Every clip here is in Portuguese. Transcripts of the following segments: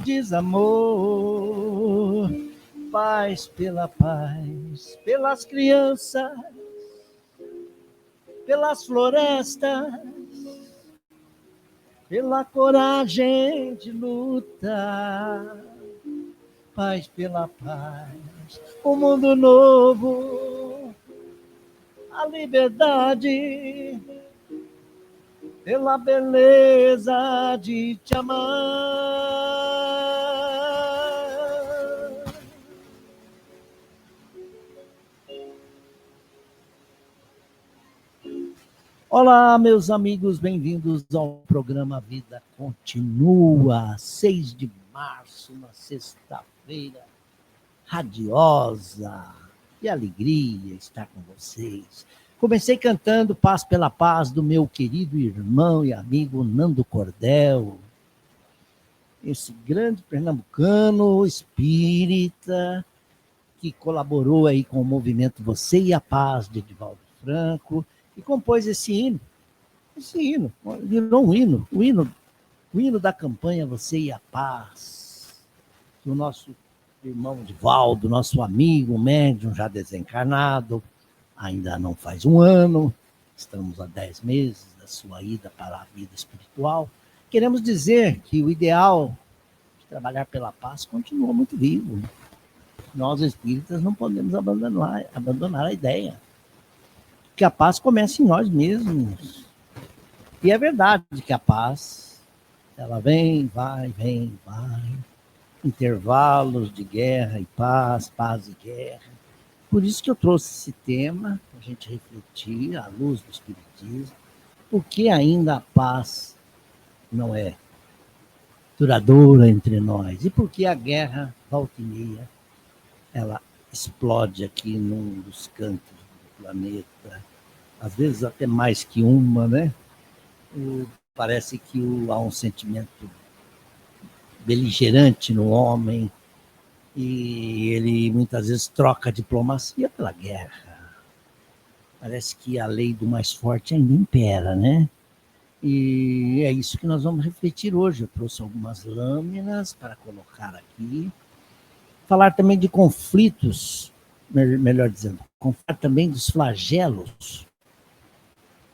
desamor. Paz, pelas crianças, pelas florestas, pela coragem de lutar. Paz pela paz, o mundo novo, a liberdade, pela beleza de te amar. Olá, meus amigos, bem-vindos ao programa Vida Continua, 6 de março, uma sexta-feira radiosa. Que alegria estar com vocês. Comecei cantando Paz pela Paz do meu querido irmão e amigo Nando Cordel, esse grande pernambucano espírita que colaborou aí com o movimento Você e a Paz de Edivaldo Franco, e compôs esse hino, virou um hino, o hino da campanha Você e a Paz, que o nosso irmão Edivaldo, nosso amigo médium já desencarnado, ainda não faz um ano, estamos há 10 meses da sua ida para a vida espiritual. Queremos dizer que o ideal de trabalhar pela paz continua muito vivo. Nós espíritas não podemos abandonar a ideia que a paz começa em nós mesmos. E é verdade que a paz, ela vem, vai, intervalos de guerra e paz, paz e guerra. Por isso que eu trouxe esse tema, para a gente refletir à luz do Espiritismo, porque ainda a paz não é duradoura entre nós, e porque a guerra, volta e meia, ela explode aqui num dos cantos do planeta, às vezes até mais que uma, né? Parece que há um sentimento beligerante no homem e ele muitas vezes troca a diplomacia pela guerra. Parece que a lei do mais forte ainda impera, né? E é isso que nós vamos refletir hoje. Eu trouxe algumas lâminas para colocar aqui. Falar também de conflitos, melhor dizendo, falar também dos flagelos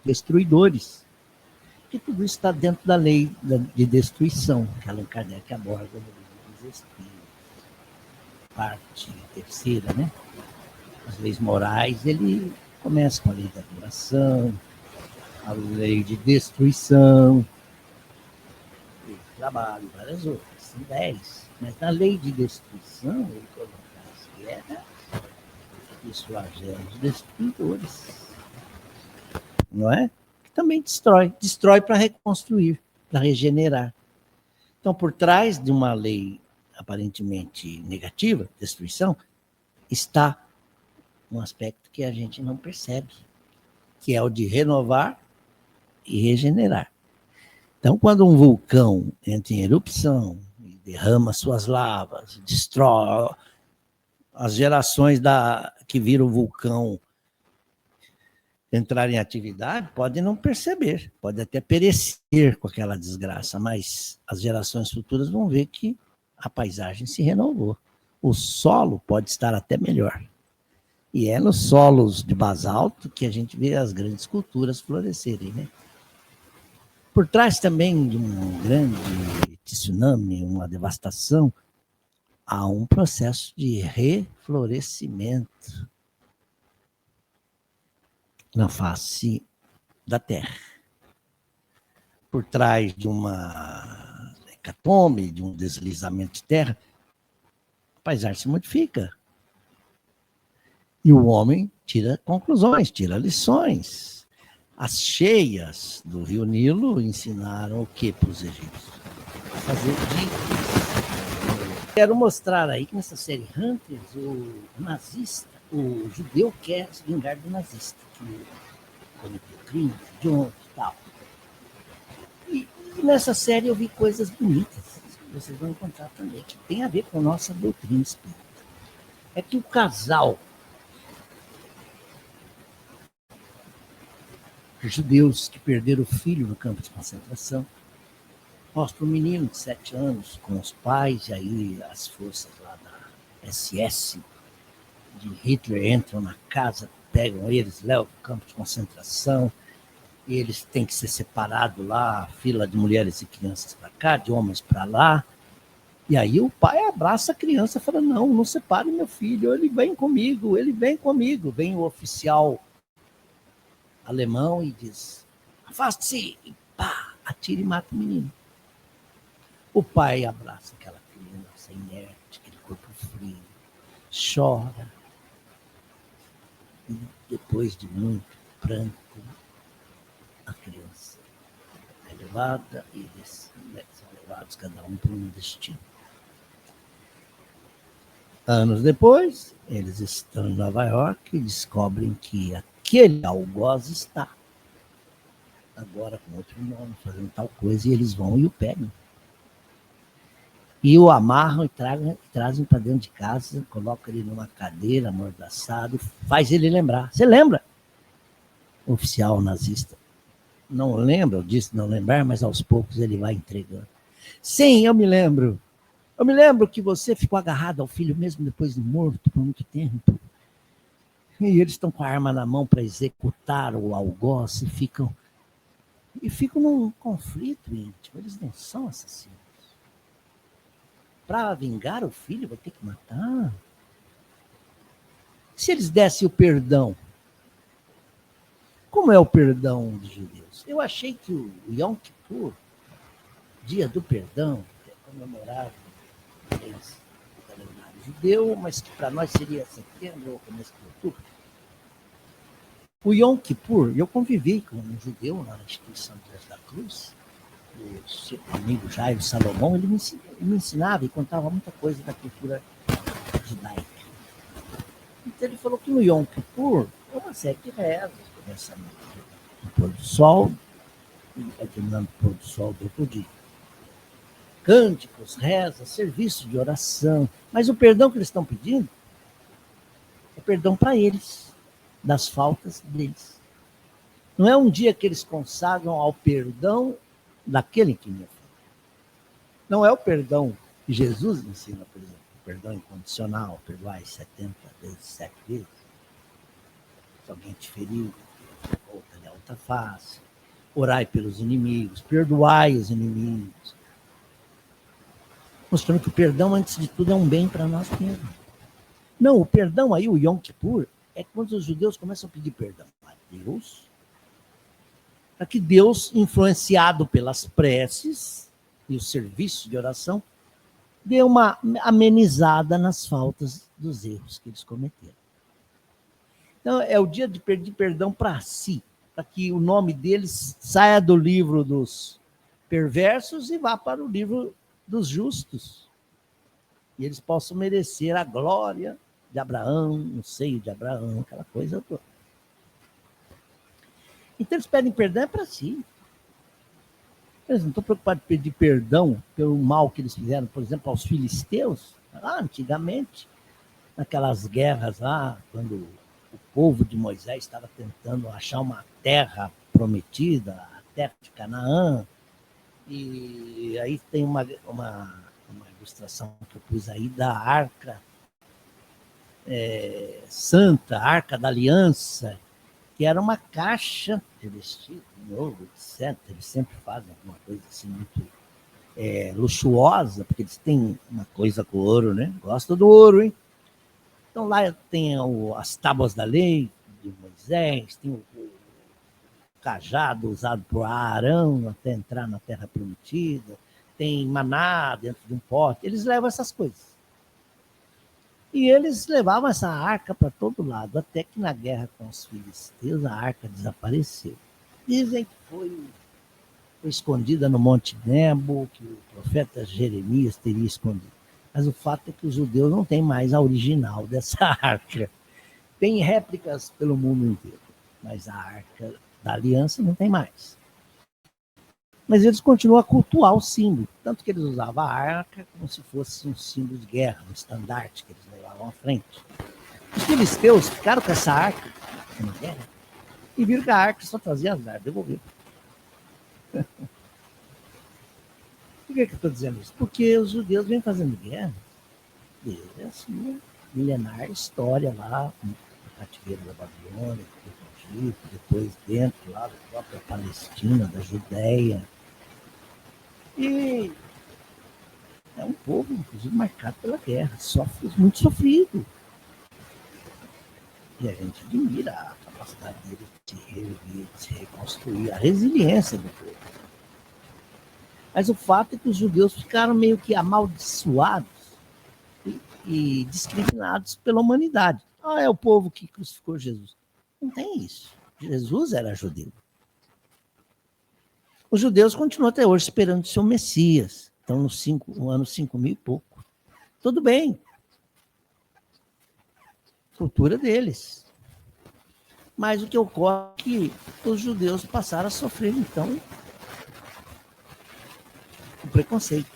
destruidores, que tudo isso está dentro da lei de destruição, que Allan Kardec aborda no livro dos Espíritos. Parte terceira, né? As leis morais, ele começa com a lei da duração, a lei de destruição, lei do trabalho, várias outras, são 10. Mas na lei de destruição, ele coloca as guerras e os flagelos destruidores. Não é? Que também destrói para reconstruir, para regenerar. Então, por trás de uma lei aparentemente negativa, destruição, está um aspecto que a gente não percebe, que é o de renovar e regenerar. Então, quando um vulcão entra em erupção, e derrama suas lavas, destrói as gerações que viram o vulcão entrar em atividade, pode não perceber, pode até perecer com aquela desgraça, mas as gerações futuras vão ver que a paisagem se renovou. O solo pode estar até melhor. E é nos solos de basalto que a gente vê as grandes culturas florescerem, né? Por trás também de um grande tsunami, uma devastação, há um processo de reflorescimento na face da Terra. Por trás de uma hecatombe, de um deslizamento de terra, a paisagem se modifica. E o homem tira conclusões, tira lições. As cheias do rio Nilo ensinaram o que para os egípcios? A fazer diques. Quero mostrar aí que nessa série Hunters, o nazista, o judeu quer se vingar do nazista, que cometeu crimes, idiomas e tal. E nessa série eu vi coisas bonitas, que vocês vão encontrar também, que tem a ver com a nossa doutrina espírita. É que o casal, os judeus que perderam o filho no campo de concentração, Mostra um menino de 7 anos com os pais, e aí as forças lá da SS de Hitler entram na casa, pegam eles, levam para o campo de concentração, e eles têm que ser separados lá, fila de mulheres e crianças para cá, de homens para lá. E aí o pai abraça a criança e fala, não, não separe meu filho, ele vem comigo, ele vem comigo. Vem o oficial alemão e diz, afaste-se, e pá, atira e mata o menino. O pai abraça aquela criança inerte, aquele corpo frio, chora. E depois de muito pranto, a criança é levada e são levados cada um para um destino. Anos depois, eles estão em Nova York e descobrem que aquele algoz está agora com outro nome, fazendo tal coisa, e eles vão e o pegam. E o amarram e trazem para dentro de casa, colocam ele numa cadeira, amordaçado, faz ele lembrar. Você lembra? O oficial nazista não lembra, eu disse não lembrar, mas aos poucos ele vai entregando. Sim, eu me lembro. Eu me lembro que você ficou agarrado ao filho mesmo depois de morto por muito tempo. E eles estão com a arma na mão para executar o algoz e ficam num conflito íntimo. Eles não são assassinos. Para vingar o filho, vai ter que matar. Se eles dessem o perdão, como é o perdão dos judeus? Eu achei que o Yom Kippur, dia do perdão, é comemorado no calendário judeu, mas que para nós seria setembro ou começo de outubro. O Yom Kippur, eu convivi com um judeu na instituição Deus da Cruz, o seu amigo Jairo Salomão, ele me ensinava e contava muita coisa da cultura judaica. Então ele falou que no Yom Kippur é uma série de rezas, começando no pôr do sol, e terminando no pôr do sol do outro dia. Cânticos, rezas, serviço de oração. Mas o perdão que eles estão pedindo é perdão para eles, das faltas deles. Não é um dia que eles consagram ao perdão daquele que me ofendeu. Não é o perdão que Jesus ensina, por exemplo, o perdão incondicional, perdoai 70 vezes, 7 vezes. Se alguém te feriu, volta-lhe a outra face. Orai pelos inimigos, perdoai os inimigos. Mostrando que o perdão, antes de tudo, é um bem para nós mesmos. Não, o perdão aí, o Yom Kippur, é quando os judeus começam a pedir perdão a Deus, para que Deus, influenciado pelas preces e o serviço de oração, dê uma amenizada nas faltas dos erros que eles cometeram. Então, é o dia de pedir perdão para si, para que o nome deles saia do livro dos perversos e vá para o livro dos justos. E eles possam merecer a glória de Abraão, no seio de Abraão, aquela coisa toda. Então eles pedem perdão para si. Eles não estão preocupados em pedir perdão pelo mal que eles fizeram, por exemplo, aos filisteus, lá antigamente, naquelas guerras lá, quando o povo de Moisés estava tentando achar uma terra prometida, a terra de Canaã, e aí tem uma ilustração que eu pus aí da arca santa, a arca da aliança, que era uma caixa de vestido novo, etc. Eles sempre fazem alguma coisa assim muito luxuosa, porque eles têm uma coisa com ouro, né? Gostam do ouro, hein? Então lá tem as tábuas da lei de Moisés, tem o cajado usado por Arão até entrar na terra prometida, tem maná dentro de um pote, eles levam essas coisas. E eles levavam essa arca para todo lado, até que na guerra com os filisteus a arca desapareceu. Dizem que foi escondida no Monte Nebo, que o profeta Jeremias teria escondido. Mas o fato é que os judeus não têm mais a original dessa arca. Tem réplicas pelo mundo inteiro, mas a arca da aliança não tem mais. Mas eles continuam a cultuar o símbolo, tanto que eles usavam a arca como se fosse um símbolo de guerra, um estandarte que eles levavam à frente. Os filisteus ficaram com essa arca na guerra e viram que a arca só trazia azar, devolveu. Por que eu estou dizendo isso? Porque os judeus vêm fazendo guerra desde a sua milenar história lá, no cativeiro da Babilônia, do Egito, depois dentro lá da própria Palestina, da Judéia. E é um povo, inclusive, marcado pela guerra, muito sofrido. E a gente admira a capacidade dele de se reerguer, de se reconstruir, a resiliência do povo. Mas o fato é que os judeus ficaram meio que amaldiçoados e discriminados pela humanidade. É o povo que crucificou Jesus. Não tem isso. Jesus era judeu. Os judeus continuam até hoje esperando o seu Messias. Estão no ano 5.000 e pouco. Tudo bem. Cultura deles. Mas o que ocorre é que os judeus passaram a sofrer, então, o preconceito.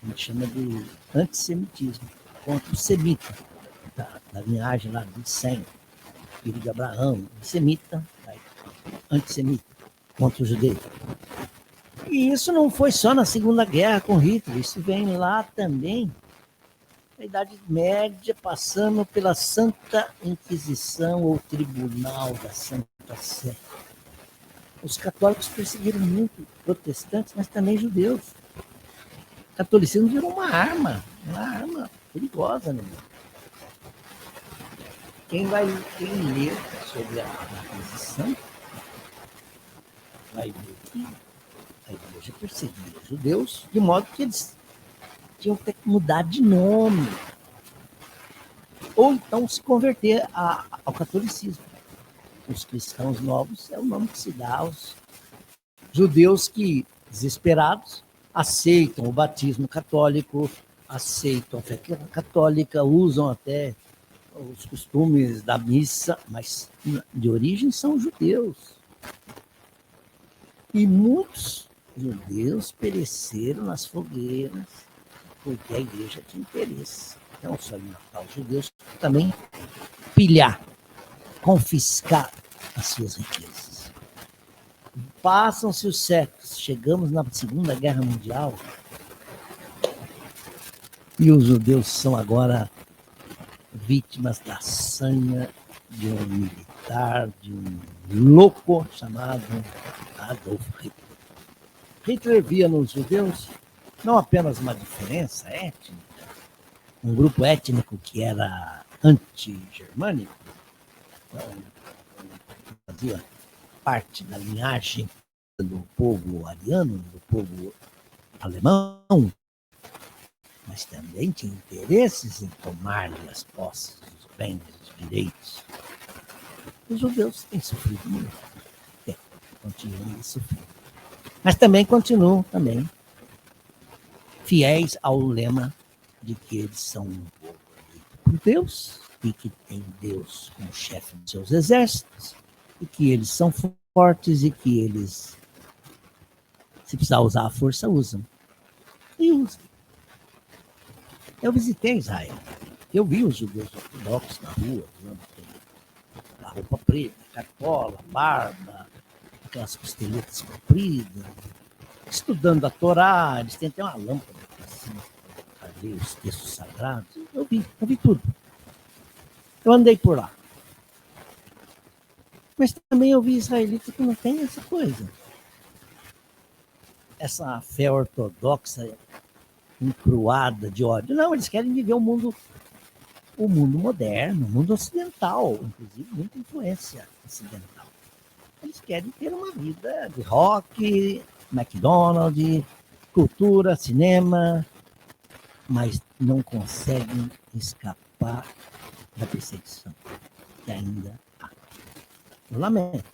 A gente chama de antissemitismo contra o semita, da linhagem lá de Sem, filho de Abraão, semita, antissemita, contra o judeu. E isso não foi só na Segunda Guerra com Hitler, isso vem lá também na Idade Média, passando pela Santa Inquisição ou Tribunal da Santa Sé. Os católicos perseguiram muito protestantes, mas também judeus. O catolicismo virou uma arma perigosa, né? Quem ler sobre a Inquisição vai ver que a igreja perseguia os judeus, de modo que eles tinham que mudar de nome, ou então se converter ao catolicismo. Os cristãos novos é o nome que se dá aos judeus que, desesperados, aceitam o batismo católico, aceitam a fé católica, usam até os costumes da missa, mas de origem são judeus. E muitos judeus pereceram nas fogueiras porque a igreja tinha interesse. Não só em matar os judeus, também pilhar, confiscar as suas riquezas. Passam-se os séculos, chegamos na Segunda Guerra Mundial e os judeus são agora vítimas da sanha de um militar, de um louco chamado Adolf Hitler. Hitler via nos judeus não apenas uma diferença étnica, um grupo étnico que era anti-germânico, fazia parte da linhagem do povo ariano, do povo alemão, mas também tinha interesses em tomar-lhe as posses, os bens, os direitos. Os judeus têm sofrido muito, continuam a sofrer. Mas também continuam fiéis ao lema de que eles são um povo eleito por Deus e que tem Deus como chefe de seus exércitos e que eles são fortes e que eles, se precisar usar a força, usam. E usam. Eu visitei Israel. Eu vi os judeus ortodoxos na rua, usando a roupa preta, cartola, barba, aquelas costeletas compridas, estudando a Torá, eles têm até uma lâmpada assim, para ler os textos sagrados. Eu vi tudo. Eu andei por lá. Mas também eu vi israelita que não tem essa coisa. Essa fé ortodoxa encruada de ódio. Não, eles querem viver o mundo moderno, o mundo ocidental, inclusive muita influência ocidental. Eles querem ter uma vida de rock, McDonald's, cultura, cinema, mas não conseguem escapar da perseguição que ainda há. Eu lamento.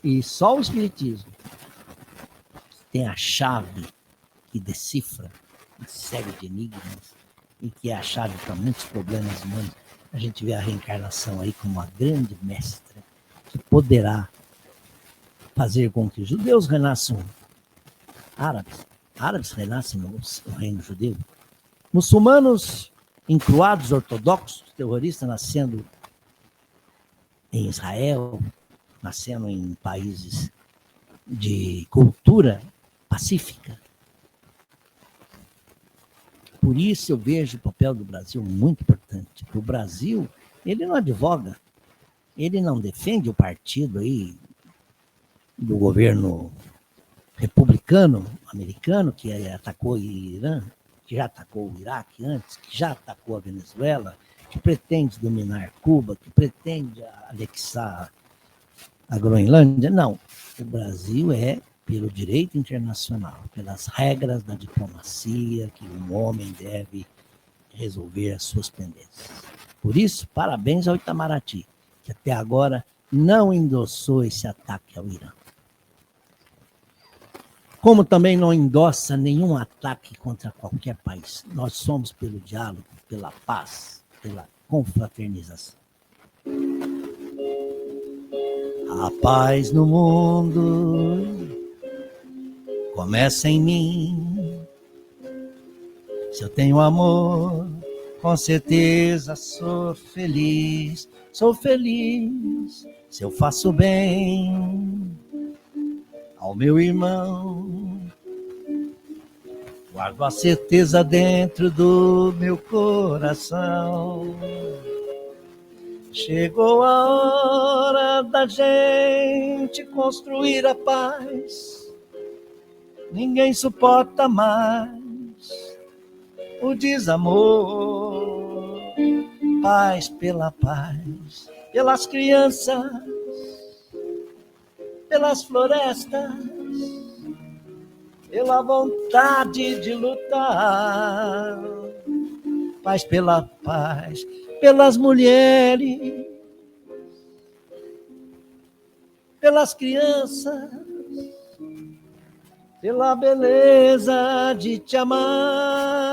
E só o Espiritismo tem a chave que decifra uma série de enigmas e que é a chave para muitos problemas humanos. A gente vê a reencarnação aí como uma grande mestra que poderá fazer com que os judeus renasçam árabes renascem no reino judeu, muçulmanos encruados, ortodoxos, terroristas nascendo em Israel, nascendo em países de cultura pacífica, Por isso eu vejo o papel do Brasil muito importante. O Brasil, ele não advoga, ele não defende o partido aí do governo republicano americano, que atacou o Irã, que já atacou o Iraque antes, que já atacou a Venezuela, que pretende dominar Cuba, que pretende anexar a Groenlândia. Não, o Brasil é pelo direito internacional, pelas regras da diplomacia, que um homem deve resolver as suas pendências. Por isso, parabéns ao Itamaraty, que até agora não endossou esse ataque ao Irã. Como também não endossa nenhum ataque contra qualquer país. Nós somos pelo diálogo, pela paz, pela confraternização. A paz no mundo começa em mim. Se eu tenho amor, com certeza sou feliz. Sou feliz se eu faço bem ao meu irmão. Guardo a certeza dentro do meu coração. Chegou a hora da gente construir a paz. Ninguém suporta mais o desamor. Paz pela paz, pelas crianças, pelas florestas, pela vontade de lutar. Paz pela paz, pelas mulheres, pelas crianças, pela beleza de te amar.